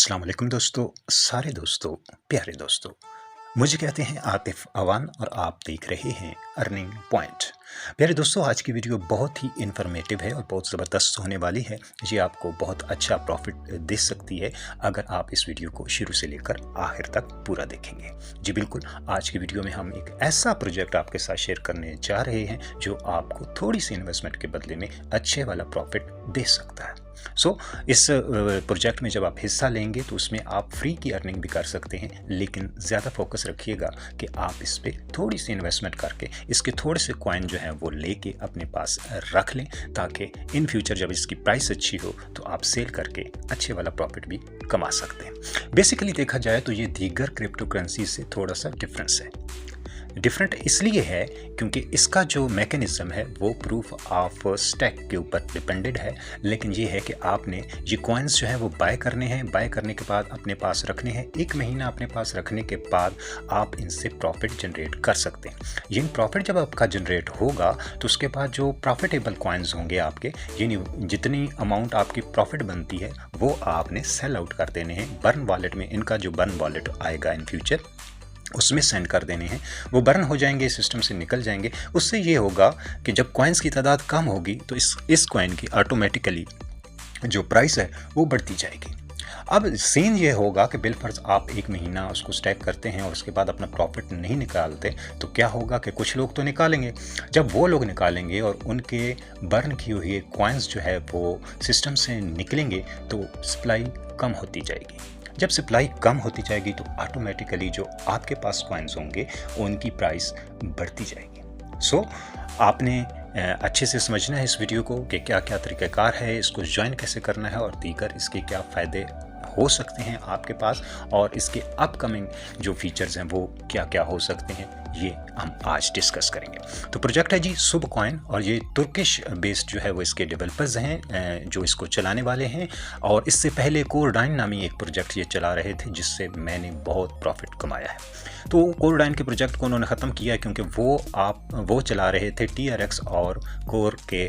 अस्सलाम वालेकुम दोस्तों, सारे दोस्तों, प्यारे दोस्तों। मुझे कहते हैं आतिफ अवान और आप देख रहे हैं अर्निंग पॉइंट। प्यारे दोस्तों, आज की वीडियो बहुत ही इन्फॉर्मेटिव है और बहुत ज़बरदस्त होने वाली है। ये आपको बहुत अच्छा प्रॉफिट दे सकती है अगर आप इस वीडियो को शुरू से लेकर आखिर तक पूरा देखेंगे। जी बिल्कुल, आज की वीडियो में हम एक ऐसा प्रोजेक्ट आपके साथ शेयर करने जा रहे हैं जो आपको थोड़ी सी इन्वेस्टमेंट के बदले में अच्छे वाला प्रॉफिट दे सकता है। इस प्रोजेक्ट में जब आप हिस्सा लेंगे तो उसमें आप फ्री की अर्निंग भी कर सकते हैं, लेकिन ज़्यादा फोकस रखिएगा कि आप इस पे थोड़ी सी इन्वेस्टमेंट करके इसके थोड़े से कॉइन जो हैं वो लेके अपने पास रख लें, ताकि इन फ्यूचर जब इसकी प्राइस अच्छी हो तो आप सेल करके अच्छे वाला प्रॉफिट भी कमा सकते हैं। बेसिकली देखा जाए तो ये दीगर क्रिप्टो करेंसी से थोड़ा सा डिफरेंस है। डिफरेंट इसलिए है क्योंकि इसका जो मैकेनिज़्म है वो प्रूफ ऑफ स्टैक के ऊपर डिपेंडेड है, लेकिन ये है कि आपने ये कॉइन्स जो है वो बाय करने हैं। बाय करने के बाद अपने पास रखने हैं। 1 महीना अपने पास रखने के बाद आप इनसे प्रॉफिट जनरेट कर सकते हैं। ये प्रॉफिट जब आपका जनरेट होगा तो उसके बाद जो प्रॉफिटेबल कॉइन्स होंगे आपके, यानी जितनी अमाउंट आपकी प्रॉफिट बनती है वो आपने सेल आउट कर देने हैं बर्न वॉलेट में। इनका जो बर्न वॉलेट आएगा इन फ्यूचर उसमें सेंड कर देने हैं। वो बर्न हो जाएंगे, सिस्टम से निकल जाएंगे। उससे ये होगा कि जब कॉइन्स की तादाद कम होगी तो इस कॉइन की ऑटोमेटिकली जो प्राइस है वो बढ़ती जाएगी। अब सीन ये होगा कि बिलफर्ज आप 1 महीना उसको स्टैक करते हैं और उसके बाद अपना प्रॉफिट नहीं निकालते, तो क्या होगा कि कुछ लोग तो निकालेंगे। जब वो लोग निकालेंगे और उनके बर्न किए हुए कॉइन्स जो है वो सिस्टम से निकलेंगे तो सप्लाई कम होती जाएगी। जब सप्लाई कम होती जाएगी तो ऑटोमेटिकली जो आपके पास कॉइन्स होंगे उनकी प्राइस बढ़ती जाएगी। आपने अच्छे से समझना है इस वीडियो को कि क्या क्या तरीक़ाकार है, इसको ज्वाइन कैसे करना है और दीगर इसके क्या फ़ायदे हो सकते हैं आपके पास, और इसके अपकमिंग जो फीचर्स हैं वो क्या क्या हो सकते हैं, ये हम आज डिस्कस करेंगे। तो प्रोजेक्ट है जी सुब कॉइन, और ये तुर्किश बेस्ड जो है वो इसके डेवलपर्स हैं जो इसको चलाने वाले हैं। और इससे पहले कोरडाइन नामी एक प्रोजेक्ट ये चला रहे थे जिससे मैंने बहुत प्रॉफिट कमाया है। तो कोरडाइन के प्रोजेक्ट को उन्होंने ख़त्म किया क्योंकि वो चला रहे थे TRX और कोर के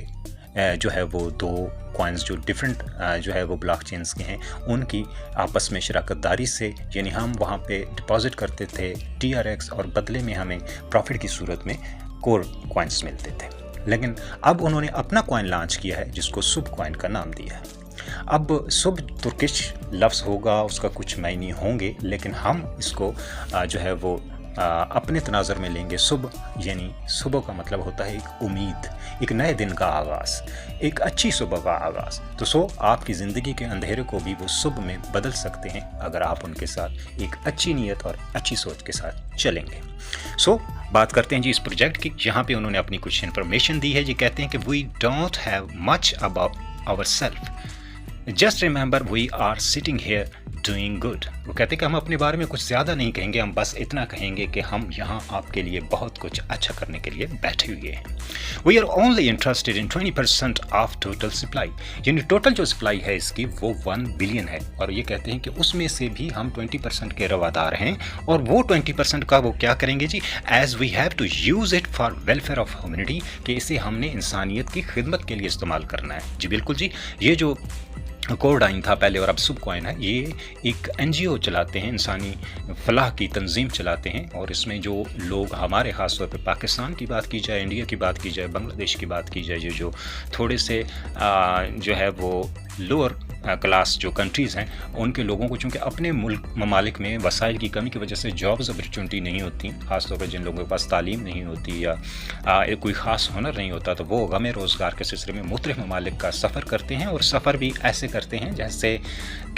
जो है वो 2 कॉइन्स जो डिफरेंट जो है वो ब्लॉकचेन्स के हैं उनकी आपस में शराकतदारी से, यानी हम वहाँ पे डिपॉजिट करते थे TRX और बदले में हमें प्रॉफिट की सूरत में कोर कॉइन्स मिलते थे। लेकिन अब उन्होंने अपना कॉइन लॉन्च किया है जिसको सुब कॉइन का नाम दिया है। अब सुब तुर्किश लफ्ज़ होगा, उसका कुछ मायने होंगे, लेकिन हम इसको जो है वो अपने तनाज़र में लेंगे। सुबह यानी सुबह का मतलब होता है एक उम्मीद, एक नए दिन का आगाज़, एक अच्छी सुबह का आगाज़। तो आपकी ज़िंदगी के अंधेरे को भी वो सुबह में बदल सकते हैं अगर आप उनके साथ एक अच्छी नीयत और अच्छी सोच के साथ चलेंगे। बात करते हैं जी इस प्रोजेक्ट की, जहाँ पे उन्होंने अपनी कुछ इन्फॉर्मेशन दी है। जी कहते हैं कि we don't have much about our self, just remember we are sitting here doing good. वो कहते हैं कि हम अपने बारे में कुछ ज़्यादा नहीं कहेंगे, हम बस इतना कहेंगे कि हम यहाँ आपके लिए बहुत कुछ अच्छा करने के लिए बैठे हुए हैं। We are only interested in 20% of total supply, यानी टोटल जो सप्लाई है इसकी वो 1 बिलियन है, और ये कहते हैं कि उसमें से भी हम 20% के रवादार हैं। और वो 20% का वो क्या करेंगे जी, as we have to use it for welfare of humanity, कि इसे हमने इंसानियत की खिदमत के लिए इस्तेमाल करना है। जी बिल्कुल जी, ये जो कोरडाइन था पहले और अब सुब कॉइन है, ये एक NGO चलाते हैं, इंसानी फलाह की तंजीम चलाते हैं। और इसमें जो लोग हमारे ख़ास तौर पे पाकिस्तान की बात की जाए, इंडिया की बात की जाए, बांग्लादेश की बात की जाए, जो थोड़े से जो है वो लोअर क्लास जो कंट्रीज़ हैं उनके लोगों को चूँकि अपने मुल्क ममालिक में वसाइल की कमी की वजह से जॉब्स अपॉर्चुनिटी नहीं होती, ख़ास तौर पर जिन लोगों के पास तालीम नहीं होती या कोई ख़ास हुनर नहीं होता, तो वो गम रोज़गार के सिलसिले में मुख्तलिफ़ ममालिक का सफ़र करते हैं। और सफ़र भी ऐसे करते हैं जैसे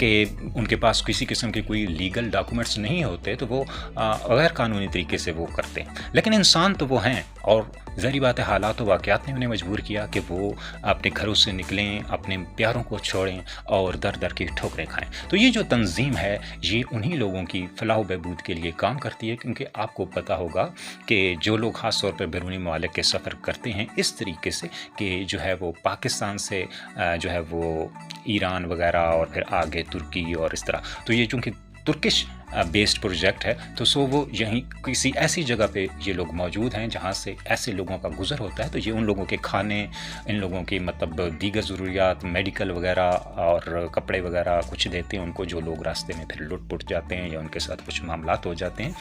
कि उनके पास किसी किस्म के कोई लीगल डॉक्यूमेंट्स नहीं होते, तो वो गैर कानूनी तरीके से वो करते हैं। लेकिन इंसान तो वो हैं, और ज़ाहिर बात है हालात व वाक़यात ने उन्हें मजबूर किया कि वो अपने घरों से निकलें, अपने प्यारों को छोड़ें और दर दर की ठोकरें खाएं। तो ये जो तंजीम है ये उन्हीं लोगों की फलाह बहबूद के लिए काम करती है, क्योंकि आपको पता होगा कि जो लोग ख़ास तौर पर बैरूनी ममालिक के सफ़र करते हैं इस तरीके से कि जो है वो पाकिस्तान से जो है वो ईरान वगैरह और फिर आगे तुर्की और इस तरह, तो ये चूँकि तुर्किश बेस्ड प्रोजेक्ट है। तो सो वो यहीं किसी ऐसी जगह पे ये लोग मौजूद हैं जहाँ से ऐसे लोगों का गुज़र होता है। तो ये उन लोगों के खाने, इन लोगों की मतलब दीगर ज़रूरियात, मेडिकल वगैरह और कपड़े वगैरह कुछ देते हैं उनको, जो लोग रास्ते में फिर लुट-पुट जाते हैं या उनके साथ कुछ मामलात हो जाते हैं।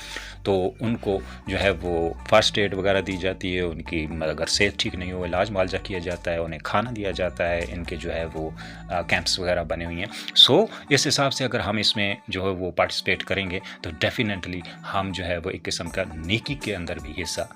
तो उनको जो है वो फ़र्स्ट एड वगैरह दी जाती है, उनकी अगर सेहत ठीक नहीं हो इलाज मुआवजा किया जाता है, उन्हें खाना दिया जाता है, इनके जो है वो कैंप्स वगैरह बने हुए हैं। सो इस हिसाब से अगर हम इसमें जो है वो पार्टिसिपेट करेंगे तो डेफिनेटली हम जो है वो एक किस्म का नेकी के अंदर भी हिस्सा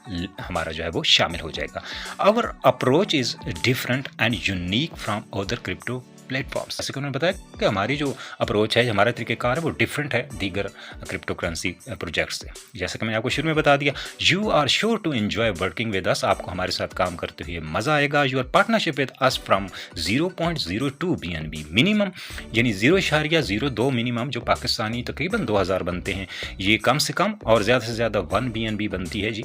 हमारा जो है वो शामिल हो जाएगा। Our approach is different and unique from other crypto platforms. जैसे कि उन्होंने बताया कि हमारी जो अप्रोच है, हमारा तरीक़ेकार है, वो डिफरेंट है दीगर क्रिप्टो करेंसी प्रोजेक्ट से। जैसे कि मैंने आपको शुरू में बता दिया, you are sure to enjoy working with us. आपको हमारे साथ काम करते हुए मज़ा आएगा। Your partnership with us from 0.02 BNB minimum, यानी 0.02 मिनिमम, जो पाकिस्तानी तकरीबन 2000 बनते हैं, ये कम से कम, और ज़्यादा से ज़्यादा 1 BNB बनती है जी।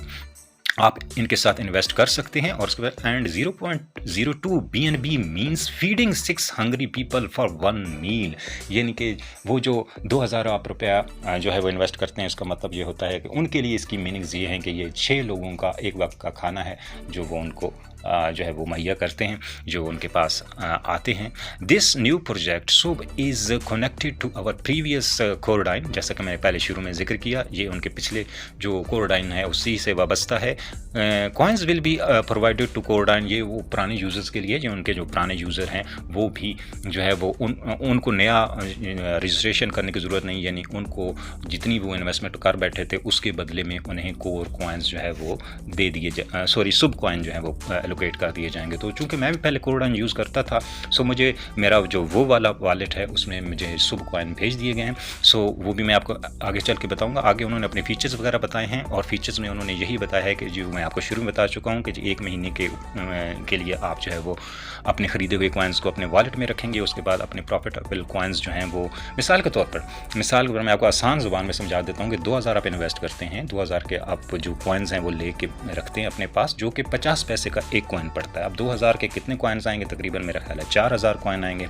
आप इनके साथ इन्वेस्ट कर सकते हैं। और उसके बाद and 0.02 BNB means feeding 6 hungry people for 1 मील, यानी कि वो जो 2000 आप रुपया जो है वो इन्वेस्ट करते हैं, इसका मतलब ये होता है कि उनके लिए इसकी मीनिंग्स ये हैं कि ये 6 लोगों का एक वक्त का खाना है जो वो उनको जो है वो मुहैया करते हैं, जो उनके पास आते हैं। This new project Sub is connected to our previous Cordine. जैसा कि मैंने पहले शुरू में जिक्र किया, ये उनके पिछले जो कोरडाइन है उसी से वाबस्ता है। Coins will be provided to Cordine, ये वो पुराने यूज़र्स के लिए, जो उनके जो पुराने यूज़र हैं वो भी जो है वो उनको नया रजिस्ट्रेशन करने की ज़रूरत नहीं, यानी उनको जितनी वो इन्वेस्टमेंट कर बैठे थे उसके बदले में उन्हें कोर कॉइन्स जो है वो दे दिए सब कॉइन जो है वो एलोकेट कर दिए जाएंगे। तो चूँकि मैं भी पहले कोरडाइन यूज़ करता था, सो मुझे मेरा जो वो वाला वॉलेट है उसमें मुझे सब कॉइन भेज दिए गए हैं। सो वो भी मैं आपको आगे चल के बताऊँगा। आगे उन्होंने अपने फीचर्स वगैरह बताए हैं, और फीचर्स में उन्होंने यही बताया है कि जो मैं आपको शुरू में बता चुका हूँ कि 1 महीने के लिए आप जो है वो अपने ख़रीदे हुए कॉइन्स को अपने वॉलेट में रखेंगे। उसके बाद अपने प्रॉफिटेबल कॉइन्स जो हैं वो मिसाल के तौर पर मैं आपको आसान ज़ुबान में समझा देता हूँ कि 2000 आप इन्वेस्ट करते हैं, 2000 के आप जो कॉइन्स हैं वो ले के रखते हैं अपने पास, जो कि 50 पैसे का एक कॉइन पड़ता है। अब 2000 के कितने कॉइन्स आएंगे? तकरीबन मेरा ख्याल है 4000 कॉइन आएंगे।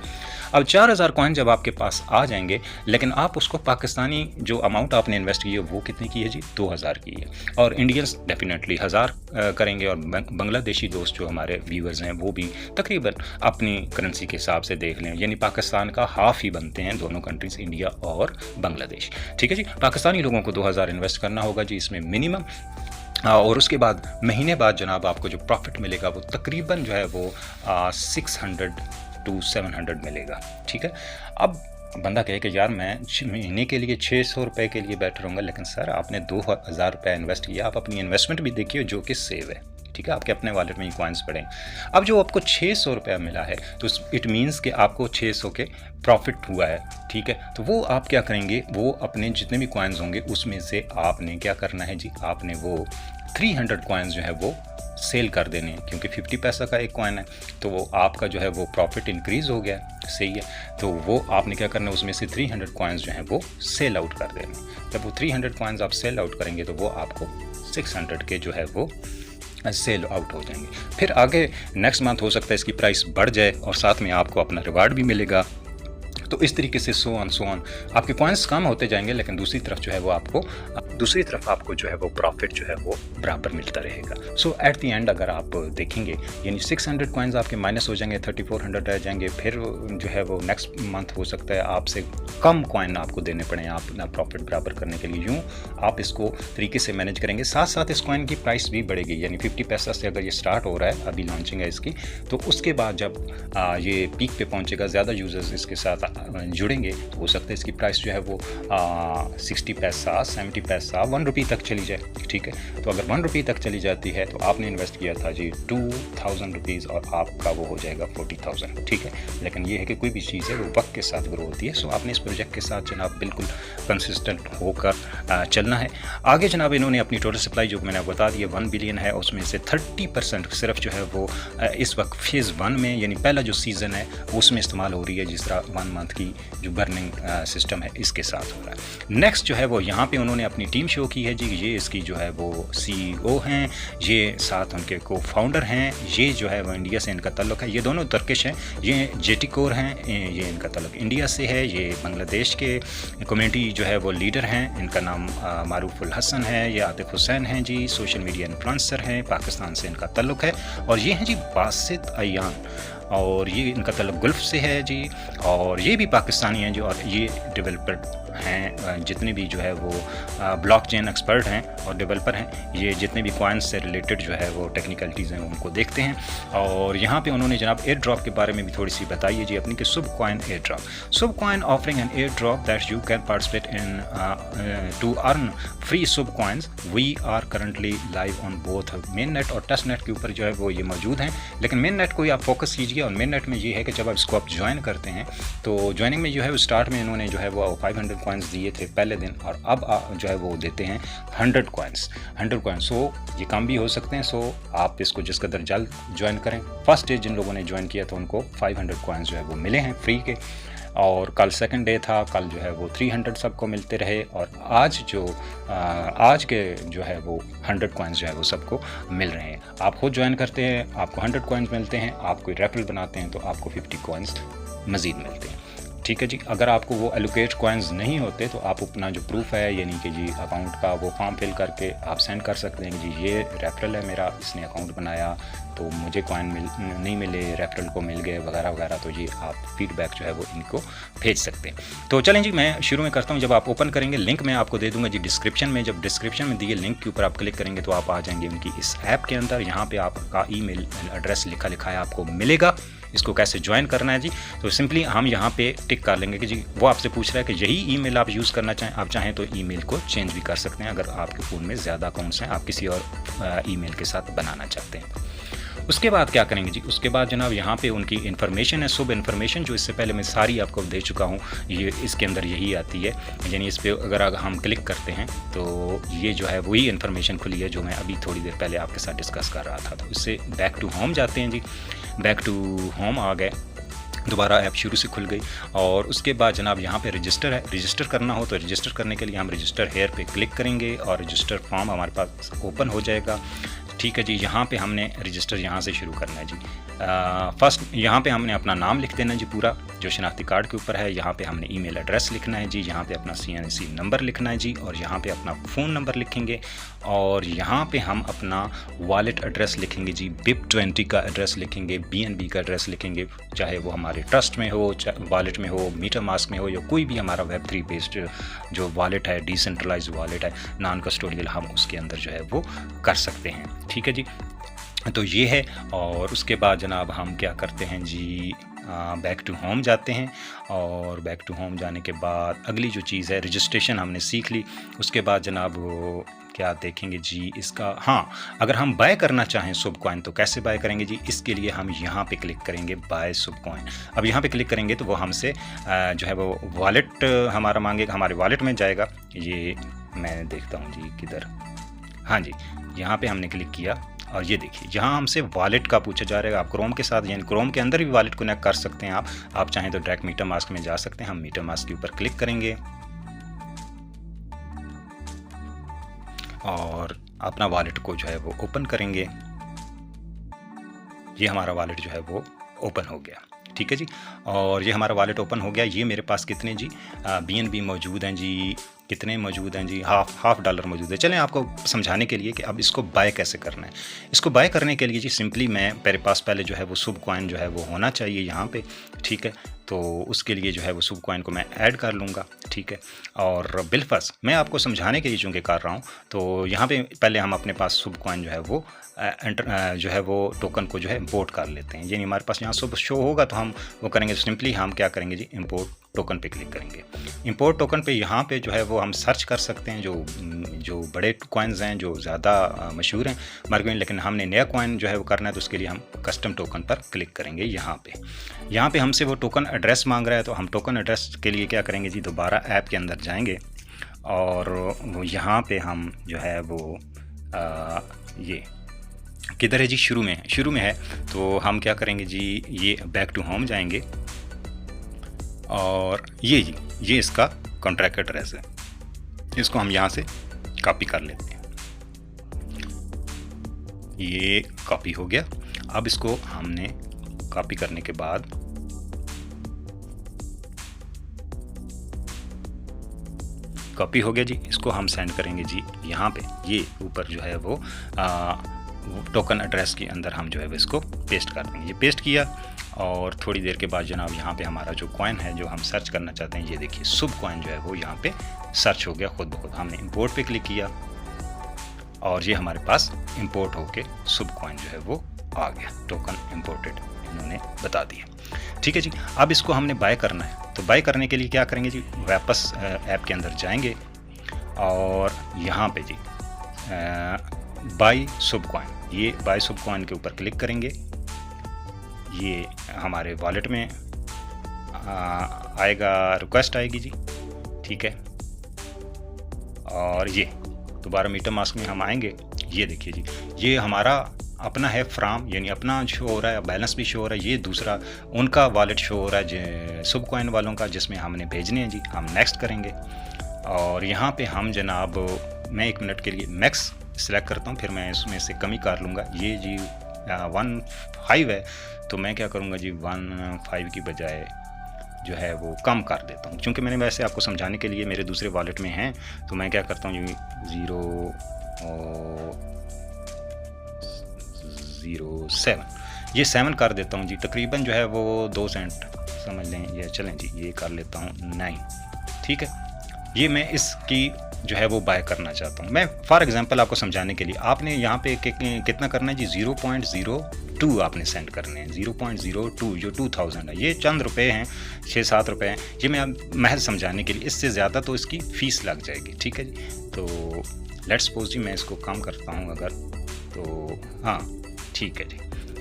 अब 4000 कॉइन जब आपके पास आ जाएंगे, लेकिन आप उसको पाकिस्तानी जो अमाउंट आपने इन्वेस्ट की है वो कितनी की है जी? 2000 की है। और इंडियंस डेफिनेटली 1000 करेंगे, और बांग्लादेशी दोस्त जो हमारे व्यूअर्स हैं वो भी तकरीबन अपनी करेंसी के हिसाब से देख लें, यानी पाकिस्तान का हाफ ही बनते हैं दोनों कंट्रीज़, इंडिया और बांग्लादेश। ठीक है जी, पाकिस्तानी लोगों को 2000 इन्वेस्ट करना होगा जी इसमें मिनिमम। और उसके बाद महीने बाद जनाब आपको जो प्रॉफिट मिलेगा वो तकरीबन जो है वो 600 to 700 मिलेगा। ठीक है, अब बंदा कहे कि यार मैं महीने के लिए 600 रुपये के लिए बैठ रहूँगा, लेकिन सर आपने 2000 रुपये इन्वेस्ट किया, आप अपनी इन्वेस्टमेंट भी देखिए जो कि सेव है। ठीक है, आपके अपने वॉलेट में ही कॉइन्स पड़े। अब जो आपको 600 रुपया मिला है तो इट मीन्स कि आपको 600 के प्रॉफिट हुआ है। ठीक है, तो वो आप क्या करेंगे, वो अपने जितने भी कॉइन्स होंगे उसमें से आपने क्या करना है जी, आपने वो 300 कॉइन्स जो है वो सेल कर देने हैं, क्योंकि 50 पैसा का एक कॉइन है, तो वो आपका जो है वो प्रॉफिट इंक्रीज़ हो गया। सही है, तो वो आपने क्या करना है, उसमें से 300 कॉइन्स जो हैं वो सेल आउट कर देने। जब वो 300 कॉइन्स आप सेल आउट करेंगे तो वो आपको 600 के जो है वो सेल आउट हो जाएंगे। फिर आगे नेक्स्ट मंथ हो सकता है इसकी प्राइस बढ़ जाए और साथ में आपको अपना रिवार्ड भी मिलेगा। तो इस तरीके से सो ऑन आपके कॉइन्स कम होते जाएंगे, लेकिन दूसरी तरफ जो है वो आपको जो है वो प्रॉफिट जो है वो बराबर मिलता रहेगा। सो एट द एंड अगर आप देखेंगे, यानी 600 कॉइन्स आपके माइनस हो जाएंगे, 3400 रह जाएंगे। फिर जो है वो नेक्स्ट मंथ हो सकता है आपसे कम कॉइन आपको देने पड़े आप अपना प्रॉफिट बराबर करने के लिए। यूँ आप इसको तरीके से मैनेज करेंगे। साथ साथ इस कॉइन की प्राइस भी बढ़ेगी, यानी 50 पैसा से अगर ये स्टार्ट हो रहा है, अभी लॉन्चिंग है इसकी, तो उसके बाद जब ये पीक पे पहुँचेगा, ज़्यादा यूज़र्स इसके साथ जुड़ेंगे, तो हो सकता है इसकी प्राइस जो है वो 60 पैसा, 70 पैसा, 1 रुपये तक चली जाए। ठीक है, तो अगर 1 रुपये तक चली जाती है तो आपने इन्वेस्ट किया था जी 2000 रुपीज़ और आपका वो हो जाएगा 40,000। ठीक है, लेकिन ये है कि कोई भी चीज़ है वो वक्त के साथ ग्रो होती है। सो आपने इस प्रोजेक्ट के साथ जनाब बिल्कुल कंसिस्टेंट होकर चलना है। आगे जनाब इन्होंने अपनी टोटल सप्लाई जो मैंने बता दिया 1 बिलियन है, उसमें से 30% सिर्फ जो है वो इस वक्त फेज़ 1 में, यानी पहला जो सीज़न है उसमें इस्तेमाल हो रही है, जिस तरह 1 मंथ की जो बर्निंग सिस्टम है इसके साथ हो रहा है। नेक्स्ट जो है वो यहाँ पे उन्होंने अपनी टीम शो की है जी। ये इसकी जो है वो CEO हैं, ये साथ उनके को फाउंडर हैं। ये जो है वो इंडिया से इनका ताल्लुक़ है। ये दोनों तुर्किश हैं। ये जेटी कोर हैं, ये इनका ताल्लुक़ इंडिया से है। ये बांग्लादेश के कम्युनिटी जो है वो लीडर हैं। इनका नाम मारूफुल हसन है। ये आतिफ हुसैन हैं जी, सोशल मीडिया इन्फ्लुएंसर हैं। पाकिस्तान से इनका ताल्लुक़ है। और ये हैं जी बासित अयान, और ये इनका ताल्लुक़ गल्फ़ से है जी। और ये भी पाकिस्तानी हैं जो, और ये डेवलपर हैं। जितने भी जो है वो ब्लॉकचेन एक्सपर्ट हैं और डेवलपर हैं, ये जितने भी कॉइन्स से रिलेटेड जो है वो टेक्निकलिटीज़ हैं उनको देखते हैं। और यहाँ पे उन्होंने जनाब एयर ड्रॉप के बारे में भी थोड़ी सी बताई है जी अपनी, कि Sub coin airdrop, Sub coin offering an airdrop that you can participate in to earn free Sub coins. We are currently live on both mainnet और टेस्ट नेट के ऊपर जो है वो ये मौजूद हैं। लेकिन मेन नेट को ही आप फोकस कीजिए। और मेन नेट में ये है कि जब आप इसको आप ज्वाइन करते हैं तो ज्वाइनिंग में जो है वो स्टार्ट में इन्होंने जो है वो 500 कॉइन्स दिए थे पहले दिन, और अब जो है वो देते हैं 100 कॉइन्स। सो ये कम भी हो सकते हैं। सो आप इसको जिस कदर जल्द ज्वाइन करें। फर्स्ट डे जिन लोगों ने ज्वाइन किया तो उनको 500 कॉइन्स जो है वो मिले हैं फ्री के। और कल सेकंड डे था, कल जो है वो 300 सबको मिलते रहे। और आज आज के जो है वो 100 कॉइन्स जो है वो सबको मिल रहे हैं। आप खुद ज्वाइन करते हैं, आपको 100 कॉइन्स मिलते हैं। आप कोई रेफरल बनाते हैं तो आपको 50 कॉइन्स मज़ीद मिलते हैं। ठीक है जी। अगर आपको वो एलोकेट कॉइन्स नहीं होते तो आप अपना जो प्रूफ है, यानी कि जी अकाउंट का, वो फॉर्म फिल करके आप सेंड कर सकते हैं कि जी ये रेफरल है मेरा, इसने अकाउंट बनाया तो मुझे कॉइन नहीं मिले, रेफरल को मिल गए वगैरह वगैरह। तो ये आप फीडबैक जो है वो इनको भेज सकते हैं। तो चलें जी, मैं शुरू में करता हूँ। जब आप ओपन करेंगे, लिंक मैं आपको दे दूँगा जी डिस्क्रिप्शन में। जब डिस्क्रिप्शन में दिए लिंक के ऊपर आप क्लिक करेंगे तो आप आ जाएंगे उनकी इस ऐप के अंदर। यहाँ पर आपका ईमेल एड्रेस लिखा है आपको मिलेगा। इसको कैसे ज्वाइन करना है जी, तो सिंपली हम यहाँ पे टिक कर लेंगे कि जी वो आपसे पूछ रहा है कि यही ईमेल आप यूज़ करना चाहें। आप चाहें तो ईमेल को चेंज भी कर सकते हैं अगर आपके फ़ोन में ज़्यादा अकाउंट्स हैं, आप किसी और ईमेल के साथ बनाना चाहते हैं। उसके बाद क्या करेंगे जी, उसके बाद जनाब यहाँ पे उनकी इन्फॉर्मेशन है, सब इन्फॉर्मेशन जो इससे पहले मैं सारी आपको दे चुका हूँ, ये इसके अंदर यही आती है। यानी इस पर अगर हम क्लिक करते हैं तो ये जो है वही इन्फॉर्मेशन खुली है जो मैं अभी थोड़ी देर पहले आपके साथ डिस्कस कर रहा था। तो इससे बैक टू होम जाते हैं जी। बैक टू होम आ गए, दोबारा ऐप शुरू से खुल गई। और उसके बाद जनाब यहाँ पे रजिस्टर है। रजिस्टर करना हो तो रजिस्टर करने के लिए हम रजिस्टर हेयर पे क्लिक करेंगे और रजिस्टर फॉर्म हमारे पास ओपन हो जाएगा। ठीक है जी। यहाँ पे हमने रजिस्टर यहाँ से शुरू करना है जी। फर्स्ट यहाँ पे हमने अपना नाम लिख देना जी पूरा, जो शनाख्ती कार्ड के ऊपर है। यहाँ पे हमने ईमेल एड्रेस लिखना है जी। यहाँ पे अपना CNC नंबर लिखना है जी। और यहाँ पे अपना फ़ोन नंबर लिखेंगे। और यहाँ पे हम अपना वॉलेट एड्रेस लिखेंगे जी। BIP20 का एड्रेस लिखेंगे, BNB का एड्रेस लिखेंगे, चाहे वो हमारे ट्रस्ट में हो, वॉलेट में हो, मीटरमास्क में हो, या कोई भी हमारा Web3 बेस्ड जो वॉलेट है, डिसेंट्रलाइज वॉलेट है, नॉन कस्टोडियल, हम उसके अंदर जो है वो कर सकते हैं। ठीक है जी। तो ये है। और उसके बाद जनाब हम क्या करते हैं जी, बैक टू होम जाते हैं। और बैक टू होम जाने के बाद अगली जो चीज़ है, रजिस्ट्रेशन हमने सीख ली। उसके बाद जनाब वो क्या देखेंगे जी इसका, हाँ, अगर हम बाय करना चाहें सुब कॉइन तो कैसे बाय करेंगे जी, इसके लिए हम यहाँ पे क्लिक करेंगे बाय सुब कॉइन। अब यहाँ पे क्लिक करेंगे तो वो हमसे जो है वो वॉलेट हमारा मांगेगा, हमारे वॉलेट में जाएगा। ये मैं देखता हूँ जी किधर, हाँ जी, यहाँ पे हमने क्लिक किया और ये देखिए यहाँ हमसे वॉलेट का पूछा जा रहा है। आप क्रोम के साथ, यानी क्रोम के अंदर भी वॉलेट कनेक्ट कर सकते हैं आप चाहें तो डायरेक्ट मीटरमास्क में जा सकते हैं। हम मीटरमास्क के ऊपर क्लिक करेंगे और अपना वॉलेट को जो है वो ओपन करेंगे। ये हमारा वॉलेट जो है वो ओपन हो गया। ठीक है जी। और ये हमारा वॉलेट ओपन हो गया। ये मेरे पास कितने जी BNB मौजूद हैं जी, कितने मौजूद हैं जी, हाफ डॉलर मौजूद है। चलें आपको समझाने के लिए कि अब इसको बाय कैसे करना है। इसको बाय करने के लिए जी सिंपली मेरे पास पहले जो है वो सुब कॉइन जो है वो होना चाहिए यहाँ पे। ठीक है। तो उसके लिए जो है वो सुब कॉइन को मैं ऐड कर लूँगा। ठीक है। और बिलफर्स मैं आपको समझाने के लिए चूँकि कर रहा हूँ, तो यहाँ पे पहले हम अपने पास सुब कॉइन जो है वो जो है वो टोकन को जो है इंपोर्ट कर लेते हैं। यानी हमारे पास यहाँ सुब शो होगा तो हम वो करेंगे, सिंपली हम क्या करेंगे जी, इंपोर्ट टोकन पे क्लिक करेंगे। इंपोर्ट टोकन पे यहाँ पे जो है वो हम सर्च कर सकते हैं जो बड़े कॉइन्स हैं, जो ज़्यादा मशहूर हैं मार्केट में। लेकिन हमने नया कॉइन जो है वो करना है तो उसके लिए हम कस्टम टोकन पर क्लिक करेंगे। यहाँ पे हमसे वो टोकन एड्रेस मांग रहा है, तो हम टोकन एड्रेस के लिए क्या करेंगे जी, दोबारा ऐप के अंदर जाएंगे और वो यहाँ पे हम जो है वो ये किधर है जी, शुरू में है। तो हम क्या करेंगे जी, ये बैक टू होम जाएंगे और ये इसका कॉन्ट्रैक्ट एड्रेस है, इसको हम यहाँ से कॉपी कर लेते हैं। ये कॉपी हो गया। अब इसको हमने कॉपी करने के बाद कॉपी हो गया जी, इसको हम सेंड करेंगे जी यहाँ पे। ये ऊपर जो है वो टोकन एड्रेस के अंदर हम जो है वो इसको पेस्ट कर देंगे। ये पेस्ट किया और थोड़ी देर के बाद जनाब यहाँ पे हमारा जो कॉइन है जो हम सर्च करना चाहते हैं, ये देखिए सुब कॉइन जो है वो यहाँ पे सर्च हो गया खुद ब खुद। हमने इंपोर्ट पे क्लिक किया और ये हमारे पास इंपोर्ट होके सुब कॉइन जो है वो आ गया। टोकन इंपोर्टेड इन्होंने बता दिया। ठीक है जी। अब इसको हमने बाय करना है, तो बाय करने के लिए क्या करेंगे जी, वापस ऐप के अंदर जाएंगे और यहाँ पे जी बाय सुब कॉइन, ये बाय सुब कॉइन के ऊपर क्लिक करेंगे। ये हमारे वॉलेट में आएगा, रिक्वेस्ट आएगी जी। ठीक है, और ये दोबारा MetaMask में हम आएंगे। ये देखिए जी, ये हमारा अपना है फ्राम, यानी अपना शो हो रहा है, बैलेंस भी शो हो रहा है। ये दूसरा उनका वॉलेट शो हो रहा है सुब कॉइन वालों का, जिसमें हमने भेजने हैं जी। हम नेक्स्ट करेंगे और यहाँ पे हम जनाब, मैं 1 मिनट के लिए मैक्स सिलेक्ट करता हूँ, फिर मैं इसमें से कमी कर लूँगा। ये जी 1.5 है, तो मैं क्या करूँगा जी 1.5 की बजाय जो है वो कम कर देता हूँ, क्योंकि मैंने वैसे आपको समझाने के लिए मेरे दूसरे वॉलेट में हैं। तो मैं क्या करता हूँ जी 0.07 ये 7 कर देता हूँ जी। तकरीबन जो है वो 2 सेंट समझ लें, ये चलें जी, ये कर लेता हूँ 9। ठीक है, ये मैं इसकी जो है वो बाय करना चाहता हूँ। मैं फॉर एग्जांपल आपको समझाने के लिए, आपने यहाँ पे कितना करना है जी 0.02 आपने सेंड करने हैं। 0.02 जो 2000 है, ये चंद रुपए हैं, 6-7 रुपए हैं। ये मैं महज समझाने के लिए, इससे ज़्यादा तो इसकी फ़ीस लग जाएगी। ठीक है जी, तो लेट्स सपोज जी मैं इसको कम करता हूँ अगर, तो हाँ ठीक है जी,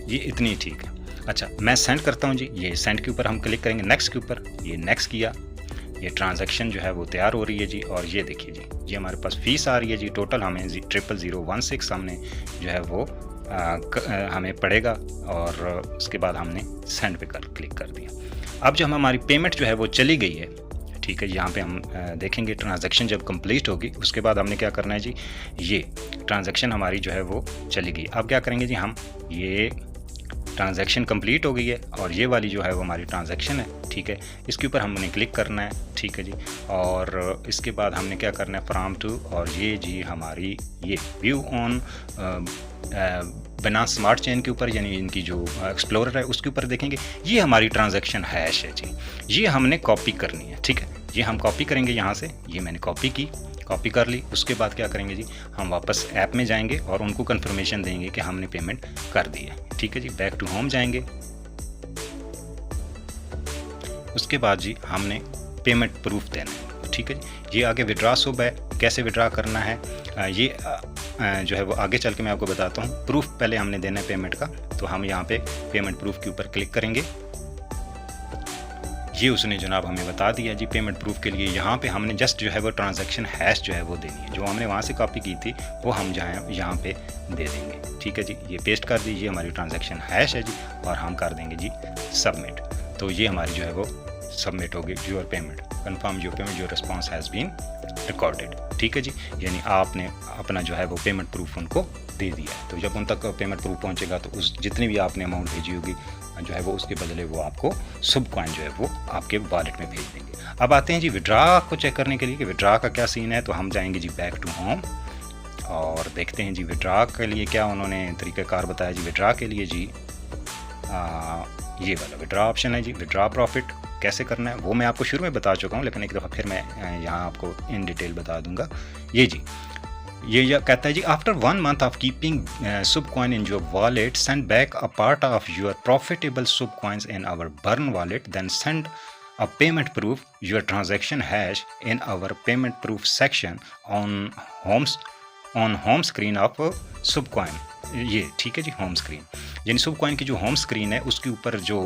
ये इतनी ठीक है। अच्छा, मैं सेंड करता हूँ जी। ये सेंड के ऊपर हम क्लिक करेंगे, नेक्स्ट के ऊपर, ये नेक्स्ट किया। ये ट्रांजैक्शन जो है वो तैयार हो रही है जी। और ये देखिए जी, ये हमारे पास फ़ीस आ रही है जी। टोटल हमें 0016 हमने जो है वो हमें पड़ेगा, और उसके बाद हमने सेंड पे क्लिक कर दिया। अब जब हमारी पेमेंट जो है वो चली गई है, ठीक है, यहाँ पे हम देखेंगे ट्रांजैक्शन जब कंप्लीट होगी, उसके बाद हमने क्या करना है जी, ये ट्रांजैक्शन हमारी जो है वो चली गई। अब क्या करेंगे जी, हम ये ट्रांजैक्शन कंप्लीट हो गई है और ये वाली जो है वो हमारी ट्रांजैक्शन है। ठीक है, इसके ऊपर हमने क्लिक करना है। ठीक है जी, और इसके बाद हमने क्या करना है, फ्रॉम टू, और ये जी हमारी ये view on Binance smart chain के ऊपर, यानी इनकी जो एक्सप्लोरर है उसके ऊपर देखेंगे। ये हमारी ट्रांजैक्शन हैश है जी, ये हमने कॉपी करनी है। ठीक है, ये हम कॉपी करेंगे यहाँ से। ये मैंने कॉपी की, कॉपी कर ली। उसके बाद क्या करेंगे जी, हम वापस ऐप में जाएंगे और उनको कंफर्मेशन देंगे कि हमने पेमेंट कर दी है। ठीक है जी, बैक टू होम जाएंगे। उसके बाद जी हमने पेमेंट प्रूफ देना है। ठीक है जी, ये आगे विड्रा सुब है, कैसे विड्रा करना है ये जो है वो आगे चल के मैं आपको बताता हूँ। प्रूफ पहले हमने देना है पेमेंट का, तो हम यहाँ पे पेमेंट प्रूफ के ऊपर क्लिक करेंगे। ये उसने जनाब हमें बता दिया जी पेमेंट प्रूफ के लिए। यहाँ पे हमने जस्ट जो है वो ट्रांजैक्शन हैश जो है वो देनी है, जो हमने वहाँ से कॉपी की थी वो हम यहाँ पे दे देंगे। ठीक है जी, ये पेस्ट कर दीजिए, हमारी ट्रांजैक्शन हैश है जी, और हम कर देंगे जी सबमिट। तो ये हमारी जो है वो सबमिट होगी, your payment confirm your payment, your response has been recorded. ठीक है जी, यानी आपने अपना जो है वो पेमेंट प्रूफ उनको दे दिया है। तो जब उन तक पेमेंट प्रूफ पहुंचेगा तो उस जितनी भी आपने अमाउंट भेजी होगी जो है वो, उसके बदले वो आपको सुब कॉइन जो है वो आपके वॉलेट में भेज देंगे। अब आते हैं जी विड्रा को चेक करने के लिए कि विड्रा का क्या सीन है। तो हम जाएंगे जी बैक टू होम और देखते हैं जी विड्रा के लिए क्या उन्होंने तरीक़ाकार बताया जी। विड्रा के लिए जी ये वाला विड्रा ऑप्शन है जी, विड्रा प्रॉफिट कैसे करना है वो मैं आपको शुरू में बता चुका हूँ, लेकिन एक दफ़ा फिर मैं यहाँ आपको इन डिटेल बता दूंगा। ये जी, ये कहता है जी, after 1 month of keeping Sub coin in your wallet, send back a part of your profitable Sub coins in our burn wallet, then send a payment proof your transaction hash in our payment proof section on home screen of Sub coin. ये ठीक है जी, home screen यानी सुब coin की जो home screen है उसके ऊपर जो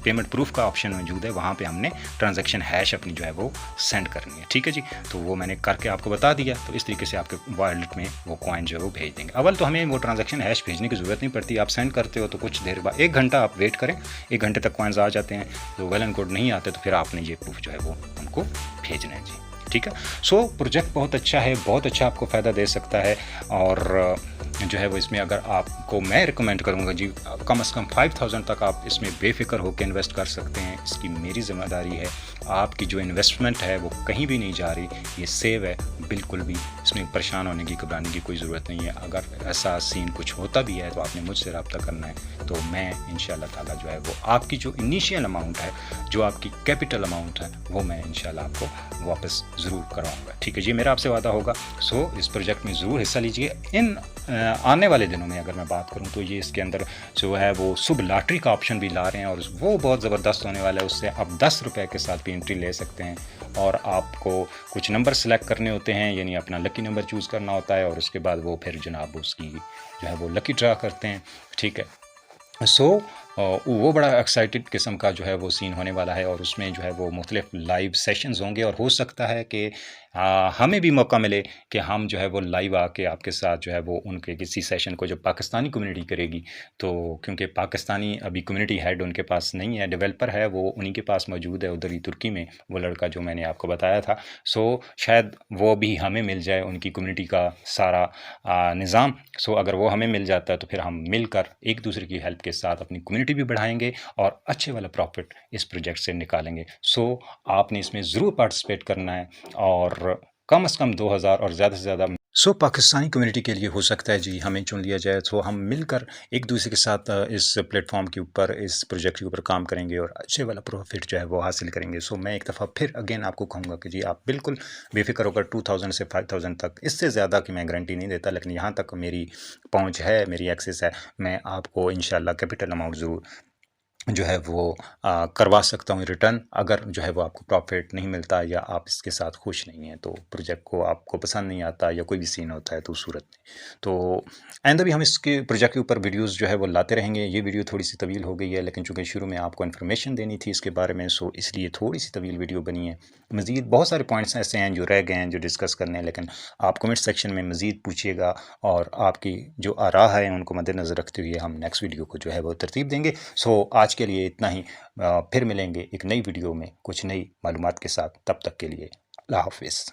पेमेंट प्रूफ का ऑप्शन मौजूद है, वहाँ पे हमने ट्रांजैक्शन हैश अपनी जो है वो सेंड करनी है। ठीक है जी, तो वो मैंने करके आपको बता दिया। तो इस तरीके से आपके वॉलेट में वो कॉइन जो है वो भेज देंगे। अव्वल तो हमें वो ट्रांजैक्शन हैश भेजने की ज़रूरत नहीं पड़ती, आप सेंड करते हो तो कुछ देर बाद 1 घंटा आप वेट करें, 1 घंटे तक कॉइन्स आ जाते हैं। तो वेल एंड गुड, नहीं आते तो फिर आपने ये प्रूफ जो है वो उनको भेजना है जी। ठीक है। सो प्रोजेक्ट बहुत अच्छा है, बहुत अच्छा आपको फ़ायदा दे सकता है और जो है वो इसमें अगर आपको मैं रिकमेंड करूँगा जी, कम से कम 5000 तक आप इसमें बेफिक्र होकर इन्वेस्ट कर सकते हैं। इसकी मेरी ज़िम्मेदारी है, आपकी जो इन्वेस्टमेंट है वो कहीं भी नहीं जा रही, ये सेव है, बिल्कुल भी इसमें परेशान होने की, घबराने की कोई ज़रूरत नहीं है। अगर ऐसा सीन कुछ होता भी है तो आपने मुझसे रब्ता करना है, तो मैं इंशाल्लाह ताला जो है वो आपकी जो इनिशियल अमाउंट है, जो आपकी कैपिटल अमाउंट है, वो मैं इंशाल्लाह आपको वापस ज़रूर करवाऊँगा, ठीक है जी, मेरा आपसे वादा होगा। सो इस प्रोजेक्ट में ज़रूर हिस्सा लीजिए। इन आने वाले दिनों में अगर मैं बात करूं तो ये इसके अंदर जो है वो शुभ लॉटरी का ऑप्शन भी ला रहे हैं और वो बहुत ज़बरदस्त होने वाला है। उससे आप 10 रुपये के साथ भी एंट्री ले सकते हैं और आपको कुछ नंबर सेलेक्ट करने होते हैं, यानी अपना लकी नंबर चूज़ करना होता है और उसके बाद वो फिर जनाब उसकी जो है वो लकी ड्रा करते हैं, ठीक है। सो वो बड़ा एक्साइटेड किस्म का जो है वो सीन होने वाला है और उसमें जो है वो मुख्तलिफ लाइव सेशंस होंगे और हो सकता है कि हमें भी मौका मिले कि हम जो है वो लाइव आके आपके साथ जो है वो उनके किसी सेशन को जो पाकिस्तानी कम्युनिटी करेगी, तो क्योंकि पाकिस्तानी अभी कम्युनिटी हेड उनके पास नहीं है, डेवलपर है वो उन्हीं के पास मौजूद है उधर ही तुर्की में, वो लड़का जो मैंने आपको बताया था। सो शायद वो भी हमें मिल जाए, उनकी कम्युनिटी का सारा निज़ाम। सो अगर वो हमें मिल जाता है तो फिर हम मिलकर एक दूसरे की हेल्प के साथ अपनी कम्युनिटी भी बढ़ाएंगे और अच्छे वाला प्रॉफिट इस प्रोजेक्ट से निकालेंगे। सो आपने इसमें ज़रूर पार्टिसिपेट करना है और कम से कम 2000 और ज़्यादा से ज़्यादा पाकिस्तानी कम्युनिटी के लिए हो सकता है जी हमें चुन लिया जाए, तो हम मिलकर एक दूसरे के साथ इस प्लेटफॉर्म के ऊपर, इस प्रोजेक्ट के ऊपर काम करेंगे और अच्छे वाला प्रॉफिट जो है वो हासिल करेंगे। सो मैं एक दफ़ा फिर अगेन आपको कहूँगा कि जी आप बिल्कुल बेफिक्र होकर 2000 से 5000 तक, इससे ज़्यादा की मैं गारंटी नहीं देता, लेकिन यहाँ तक मेरी पहुँच है, मेरी एक्सेस है, मैं आपको इंशाल्लाह कैपिटल अमाउंट ज़रूर जो है वो करवा सकता हूँ रिटर्न। अगर जो है वो आपको प्रॉफिट नहीं मिलता या आप इसके साथ खुश नहीं हैं, तो प्रोजेक्ट को आपको पसंद नहीं आता या कोई भी सीन होता है तो उस सूरत में, तो आइंदा भी हम इसके प्रोजेक्ट के ऊपर वीडियोस जो है वो लाते रहेंगे। ये वीडियो थोड़ी सी तवील हो गई है, लेकिन चूँकि शुरू में आपको इन्फॉर्मेशन देनी थी इसके बारे में, सो इसलिए थोड़ी सी तवील वीडियो बनी है। मज़ीद बहुत सारे पॉइंट्स ऐसे हैं जो रह गए हैं जो डिस्कस करने हैं, लेकिन आप कमेंट सेक्शन में मज़ीद पूछिएगा और आपकी जो आरा है उनको मद्देनज़र रखते हुए हम नेक्स्ट वीडियो को जो है वो तरतीब देंगे। सो आज के लिए इतना ही, फिर मिलेंगे एक नई वीडियो में कुछ नई मालूमात के साथ। तब तक के लिए अल्लाह हाफ़िज़।